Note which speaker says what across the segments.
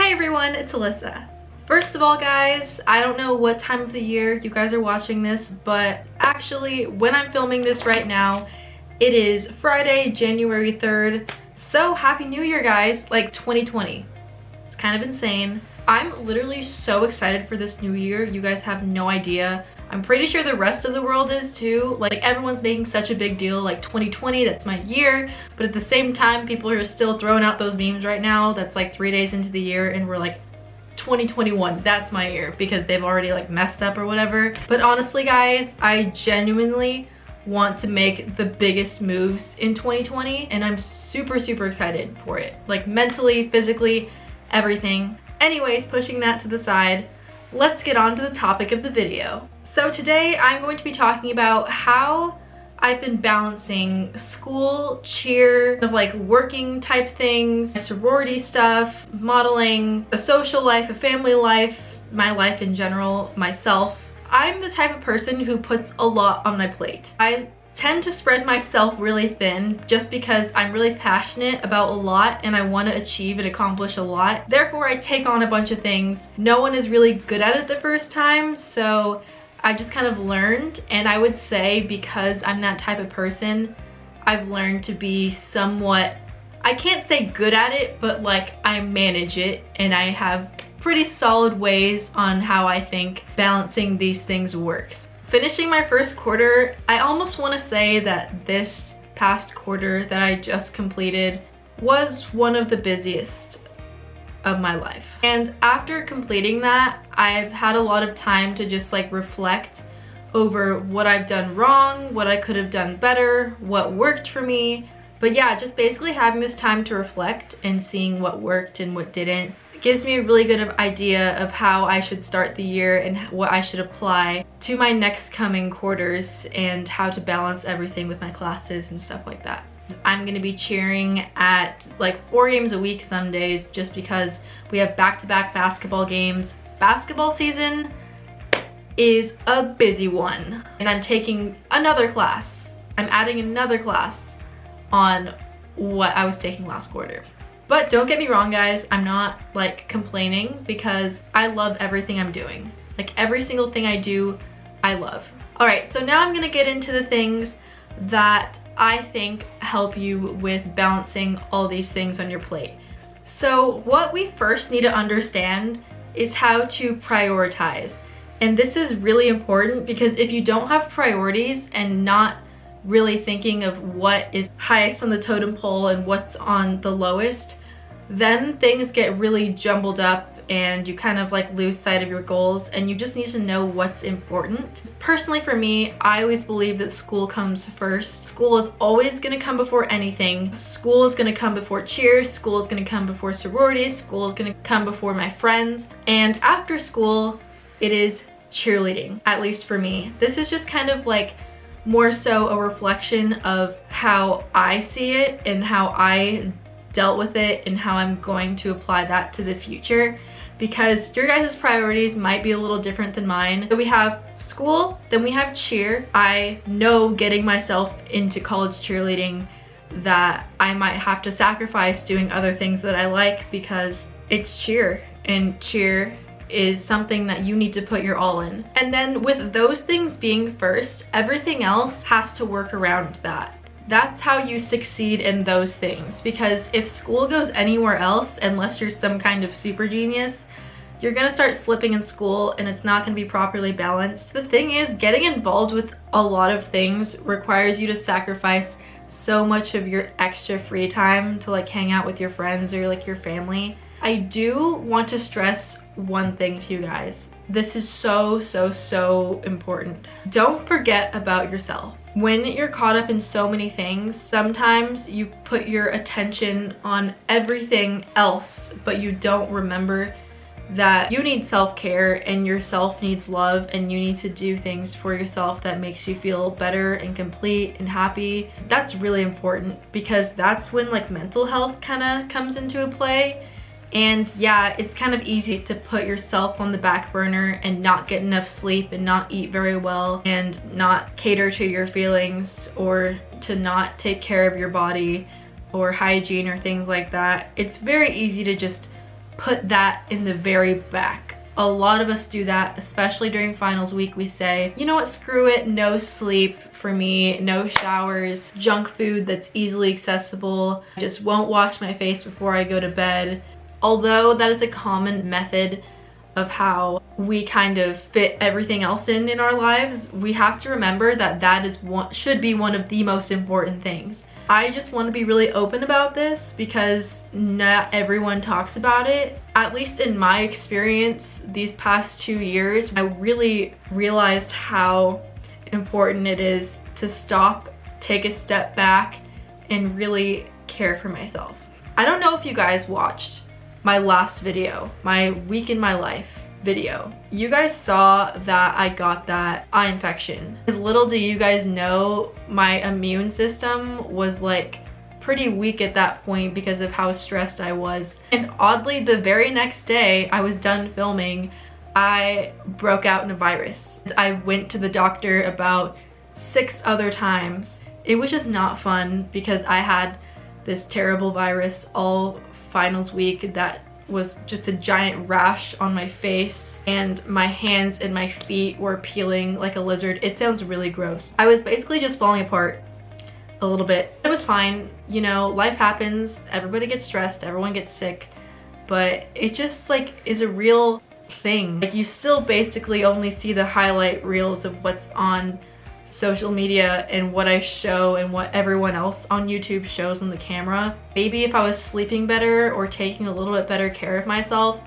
Speaker 1: Hi everyone, it's Alyssa. First of all guys, I don't know what time of the year you guys are watching this, but actually when I'm filming this right now, it is Friday, January 3rd. So happy new year guys, like 2020. It's kind of insane. I'm literally so excited for this new year. You guys have no idea. I'm pretty sure the rest of the world is too. Like everyone's making such a big deal, like 2020, that's my year. But at the same time, people are still throwing out those memes right now. That's like 3 days into the year and we're like 2021, that's my year because they've already like messed up or whatever. But honestly guys, I genuinely want to make the biggest moves in 2020 and I'm super excited for it. Like mentally, physically, everything. Anyways, pushing that to the side, let's get on to the topic of the video. So today I'm going to be talking about how I've been balancing school, cheer, kind of like working type things, sorority stuff, modeling, a social life, a family life, my life in general, myself. I'm the type of person who puts a lot on my plate. I tend to spread myself really thin just because I'm really passionate about a lot and I want to achieve and accomplish a lot. Therefore, I take on a bunch of things. No one is really good at it the first time, so I just kind of learned, and I would say because I'm that type of person, I've learned to be somewhat, I can't say good at it, but like I manage it and I have pretty solid ways on how I think balancing these things works. Finishing my first quarter, I almost want to say that this past quarter that I just completed was one of the busiest of my life. And after completing that, I've had a lot of time to just like reflect over what I've done wrong, what I could have done better, what worked for me. But yeah, just basically having this time to reflect and seeing what worked and what didn't. It gives me a really good idea of how I should start the year and what I should apply to my next coming quarters and how to balance everything with my classes and stuff like that. I'm gonna be cheering at like 4 games a week some days just because we have back-to-back basketball games. Basketball season is a busy one and I'm taking another class. I'm adding another class on what I was taking last quarter. But don't get me wrong guys, I'm not like complaining because I love everything I'm doing. Like every single thing I do, I love. All right, so now I'm gonna get into the things that I think help you with balancing all these things on your plate. So what we first need to understand is how to prioritize. And this is really important because if you don't have priorities and not really thinking of what is highest on the totem pole and what's on the lowest, then things get really jumbled up and you kind of like lose sight of your goals and you just need to know what's important. Personally for me, I always believe that school comes first. School is always gonna come before anything. School is gonna come before cheer, school is gonna come before sorority, school is gonna come before my friends, and after school, it is cheerleading, at least for me. This is just kind of like more so a reflection of how I see it and how I dealt with it and how I'm going to apply that to the future, because your guys' priorities might be a little different than mine. So we have school, then we have cheer. I know getting myself into college cheerleading that I might have to sacrifice doing other things that I like because it's cheer, and cheer is something that you need to put your all in. And then with those things being first, everything else has to work around that. That's how you succeed in those things, because if school goes anywhere else, unless you're some kind of super genius, you're gonna start slipping in school and it's not gonna be properly balanced. The thing is, getting involved with a lot of things requires you to sacrifice so much of your extra free time to like hang out with your friends or like your family. I do want to stress one thing to you guys. This is so important. Don't forget about yourself. When you're caught up in so many things, sometimes you put your attention on everything else, but you don't remember that you need self-care and yourself needs love, and you need to do things for yourself that makes you feel better and complete and happy. That's really important because that's when like mental health kind of comes into play. And yeah, it's kind of easy to put yourself on the back burner and not get enough sleep and not eat very well and not cater to your feelings or to not take care of your body or hygiene or things like that. It's very easy to just put that in the very back. A lot of us do that, especially during finals week. We say, you know what, screw it, no sleep for me, no showers, junk food that's easily accessible, I just won't wash my face before I go to bed. Although that is a common method of how we kind of fit everything else in our lives, we have to remember that that is should be one of the most important things. I just want to be really open about this because not everyone talks about it. At least in my experience these past 2 years, I really realized how important it is to stop, take a step back, and really care for myself. I don't know if you guys watched my last video, my week in my life video. You guys saw that I got that eye infection. As little do you guys know, my immune system was like pretty weak at that point because of how stressed I was. And oddly, the very next day I was done filming, I broke out in a virus. I went to the doctor about 6 other times. It was just not fun because I had this terrible virus all finals week that was just a giant rash on my face, and my hands and my feet were peeling like a lizard. It sounds really gross. I was basically just falling apart a little bit. It was fine, you know, life happens, everybody gets stressed, everyone gets sick, but it just like is a real thing. Like, you still basically only see the highlight reels of what's on social media and what I show and what everyone else on YouTube shows on the camera. Maybe if I was sleeping better or taking a little bit better care of myself,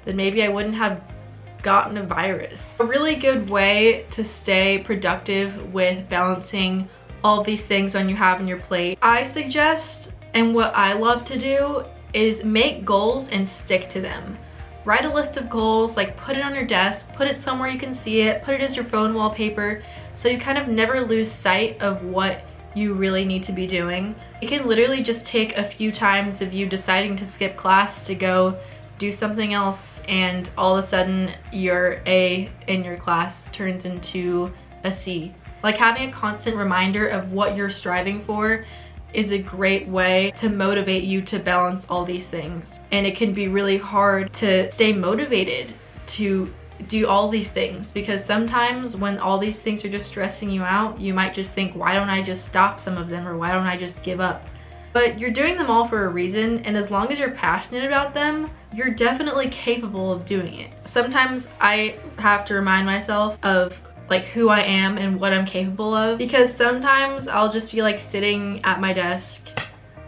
Speaker 1: then maybe I wouldn't have gotten a virus. A really good way to stay productive with balancing all of these things you have on your plate, I suggest, and what I love to do, is make goals and stick to them. Write a list of goals, like put it on your desk, put it somewhere you can see it, put it as your phone wallpaper, so you kind of never lose sight of what you really need to be doing. It can literally just take a few times of you deciding to skip class to go do something else, and all of a sudden your A in your class turns into a C. Like, having a constant reminder of what you're striving for is a great way to motivate you to balance all these things. And it can be really hard to stay motivated to do all these things, because sometimes when all these things are just stressing you out, you might just think, why don't I just stop some of them, or why don't I just give up? But you're doing them all for a reason, and as long as you're passionate about them, you're definitely capable of doing it. Sometimes I have to remind myself of like who I am and what I'm capable of, because sometimes I'll just be like sitting at my desk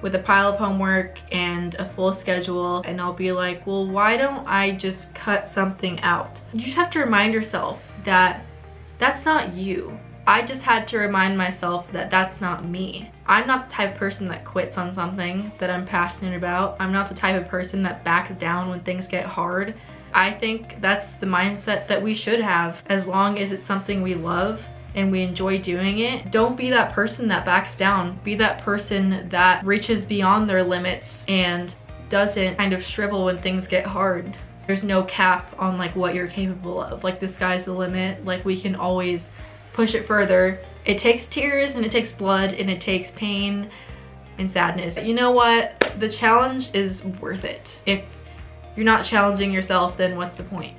Speaker 1: with a pile of homework and a full schedule, and I'll be like, well, why don't I just cut something out? You just have to remind yourself that that's not you. I just had to remind myself that that's not me. I'm not the type of person that quits on something that I'm passionate about. I'm not the type of person that backs down when things get hard. I think that's the mindset that we should have, as long as it's something we love and we enjoy doing it. Don't be that person that backs down. Be that person that reaches beyond their limits and doesn't kind of shrivel when things get hard. There's no cap on like what you're capable of. Like, the sky's the limit. Like, we can always push it further. It takes tears and it takes blood and it takes pain and sadness. You know what? The challenge is worth it. If you're not challenging yourself, then what's the point?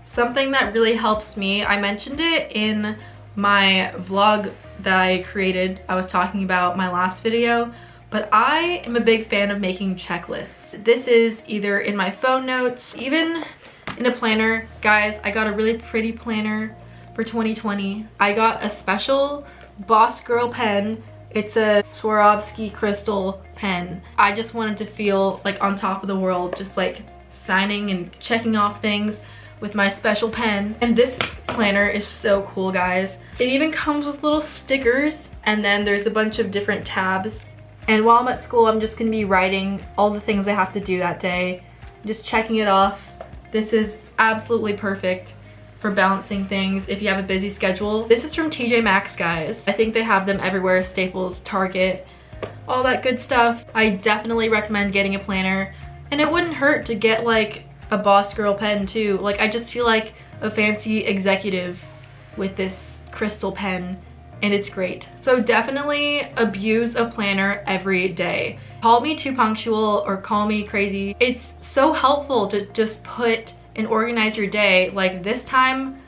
Speaker 1: Something that really helps me, I mentioned it in my vlog that I created. I was talking about my last video, but I am a big fan of making checklists. This is either in my phone notes, even in a planner. Guys, I got a really pretty planner for 2020. I got a special Boss Girl pen. It's a Swarovski crystal pen. I just wanted to feel like on top of the world, just like signing and checking off things with my special pen. And this planner is so cool, guys. It even comes with little stickers, and then there's a bunch of different tabs. And while I'm at school, I'm just gonna be writing all the things I have to do that day, just checking it off. This is absolutely perfect for balancing things if you have a busy schedule. This is from TJ Maxx, guys. I think they have them everywhere, Staples, Target, all that good stuff. I definitely recommend getting a planner. And it wouldn't hurt to get like a Boss Girl pen too. Like, I just feel like a fancy executive with this crystal pen, and it's great. So definitely abuse a planner every day. Call me too punctual or call me crazy. It's so helpful to just put and organize your day. Like this time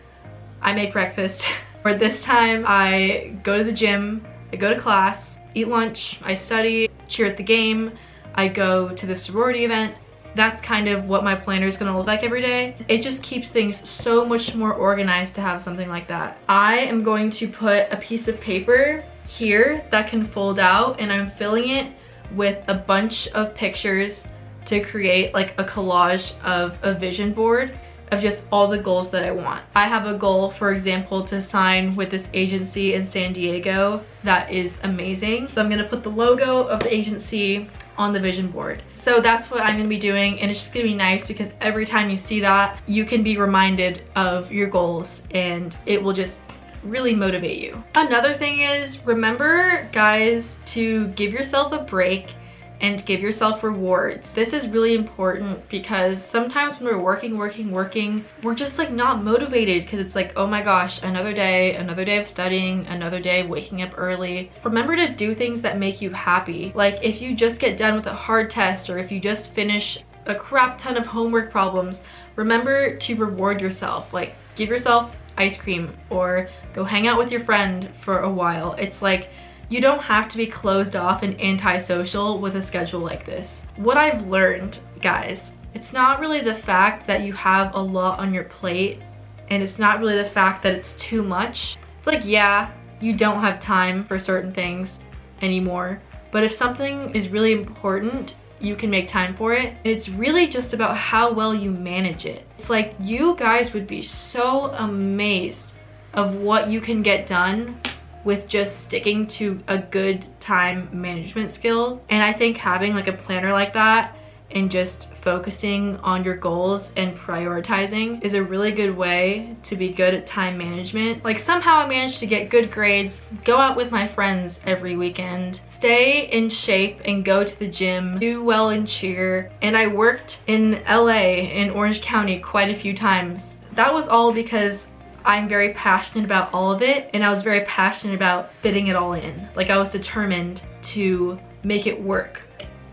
Speaker 1: I make breakfast or this time I go to the gym, I go to class, eat lunch, I study, cheer at the game, I go to the sorority event. That's kind of what my planner is going to look like every day. It just keeps things so much more organized to have something like that. I am going to put a piece of paper here that can fold out, and I'm filling it with a bunch of pictures to create like a collage of a vision board of just all the goals that I want. I have a goal, for example, to sign with this agency in San Diego that is amazing. So I'm gonna put the logo of the agency on the vision board. So that's what I'm gonna be doing, and it's just gonna be nice because every time you see that, you can be reminded of your goals and it will just really motivate you. Another thing is, remember guys to give yourself a break and give yourself rewards. This is really important because sometimes when we're working, we're just like not motivated because it's like, oh my gosh, another day of studying, another day of waking up early. Remember to do things that make you happy. Like if you just get done with a hard test or if you just finish a crap ton of homework problems, remember to reward yourself. Like give yourself ice cream or go hang out with your friend for a while. It's like, you don't have to be closed off and antisocial with a schedule like this. What I've learned, guys, it's not really the fact that you have a lot on your plate, and it's not really the fact that it's too much. It's like, yeah, you don't have time for certain things anymore, but if something is really important, you can make time for it. It's really just about how well you manage it. It's like you guys would be so amazed of what you can get done with just sticking to a good time management skill. And I think having like a planner like that and just focusing on your goals and prioritizing is a really good way to be good at time management. Like somehow I managed to get good grades, go out with my friends every weekend, stay in shape and go to the gym, do well in cheer, and I worked in LA in Orange County quite a few times. That was all because I'm very passionate about all of it, and I was very passionate about fitting it all in. Like I was determined to make it work.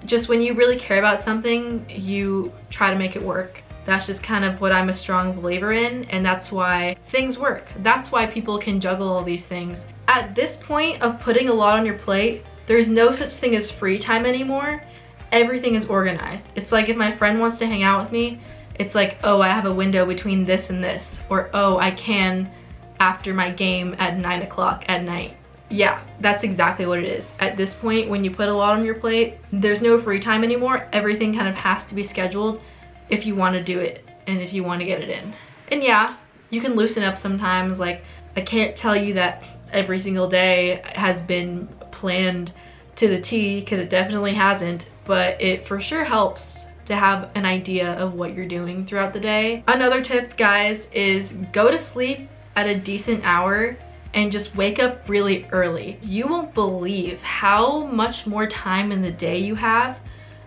Speaker 1: Just when you really care about something, you try to make it work. That's just kind of what I'm a strong believer in, and that's why things work. That's why people can juggle all these things. At this point of putting a lot on your plate, there's no such thing as free time anymore. Everything is organized. It's like if my friend wants to hang out with me, it's like, oh, I have a window between this and this, or oh, I can after my game at 9 o'clock at night. Yeah, that's exactly what it is. At this point, when you put a lot on your plate, there's no free time anymore. Everything kind of has to be scheduled if you want to do it and if you want to get it in. And yeah, you can loosen up sometimes. Like, I can't tell you that every single day has been planned to the T, because it definitely hasn't, but it for sure helps to have an idea of what you're doing throughout the day. Another tip, guys, is go to sleep at a decent hour and just wake up really early. You won't believe how much more time in the day you have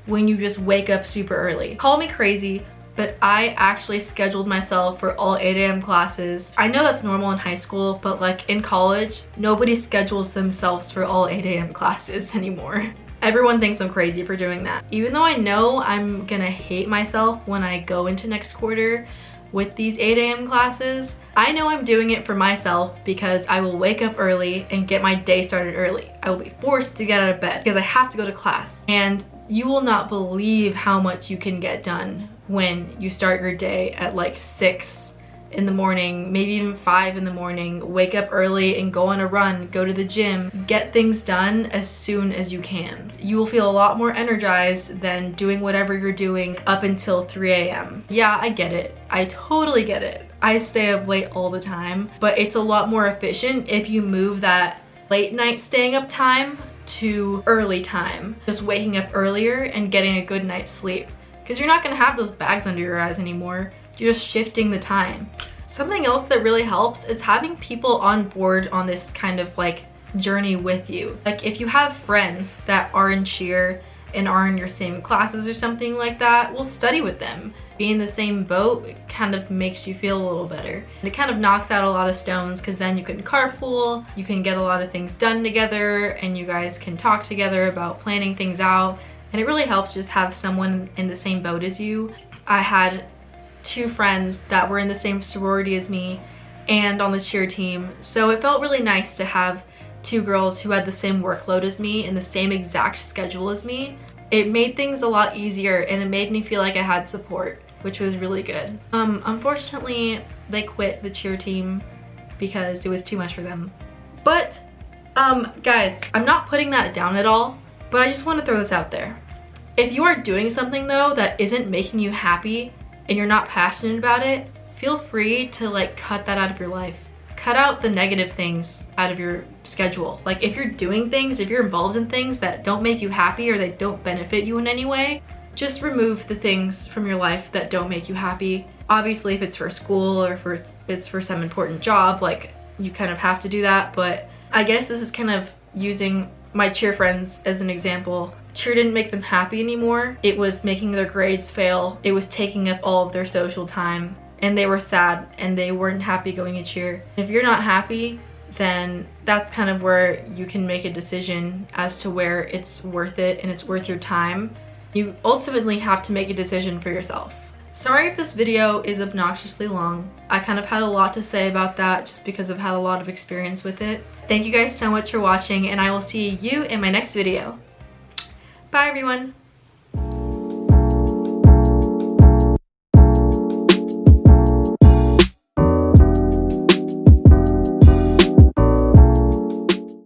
Speaker 1: when you just wake up super early. Call me crazy, but I actually scheduled myself for all 8 a.m. classes. I know that's normal in high school, but like in college, nobody schedules themselves for all 8 a.m. classes anymore. Everyone thinks I'm crazy for doing that. Even though I know I'm gonna hate myself when I go into next quarter with these 8 a.m. classes, I know I'm doing it for myself because I will wake up early and get my day started early. I will be forced to get out of bed because I have to go to class. And you will not believe how much you can get done when you start your day at like 6 in the morning, maybe even 5 in the morning, wake up early and go on a run, go to the gym, get things done as soon as you can. You will feel a lot more energized than doing whatever you're doing up until 3 a.m. Yeah, I get it. I totally get it. I stay up late all the time, but it's a lot more efficient if you move that late night staying up time to early time. Just waking up earlier and getting a good night's sleep. Because you're not gonna have those bags under your eyes anymore. You're just shifting the time. Something else that really helps is having people on board on this kind of like journey with you. Like if you have friends that are in cheer and are in your same classes or something like that, well, study with them. Being in the same boat kind of makes you feel a little better. And it kind of knocks out a lot of stones because then you can carpool, you can get a lot of things done together, and you guys can talk together about planning things out. And it really helps just have someone in the same boat as you. I had 2 friends that were in the same sorority as me and on the cheer team, so it felt really nice to have 2 girls who had the same workload as me and the same exact schedule as me. It made things a lot easier and it made me feel like I had support, which was really good. Unfortunately, they quit the cheer team because it was too much for them. But, guys, I'm not putting that down at all, but I just want to throw this out there. If you are doing something though that isn't making you happy and you're not passionate about it, feel free to like cut that out of your life. Cut out the negative things out of your schedule. Like if you're doing things, if you're involved in things that don't make you happy or they don't benefit you in any way, just remove the things from your life that don't make you happy. Obviously, if it's for school or if it's for some important job, like you kind of have to do that. But I guess this is kind of using my cheer friends as an example. Cheer didn't make them happy anymore. It was making their grades fail. It was taking up all of their social time. And they were sad and they weren't happy going to cheer. If you're not happy, then that's kind of where you can make a decision as to where it's worth it and it's worth your time. You ultimately have to make a decision for yourself. Sorry if this video is obnoxiously long. I kind of had a lot to say about that just because I've had a lot of experience with it. Thank you guys so much for watching, and I will see you in my next video. Bye everyone!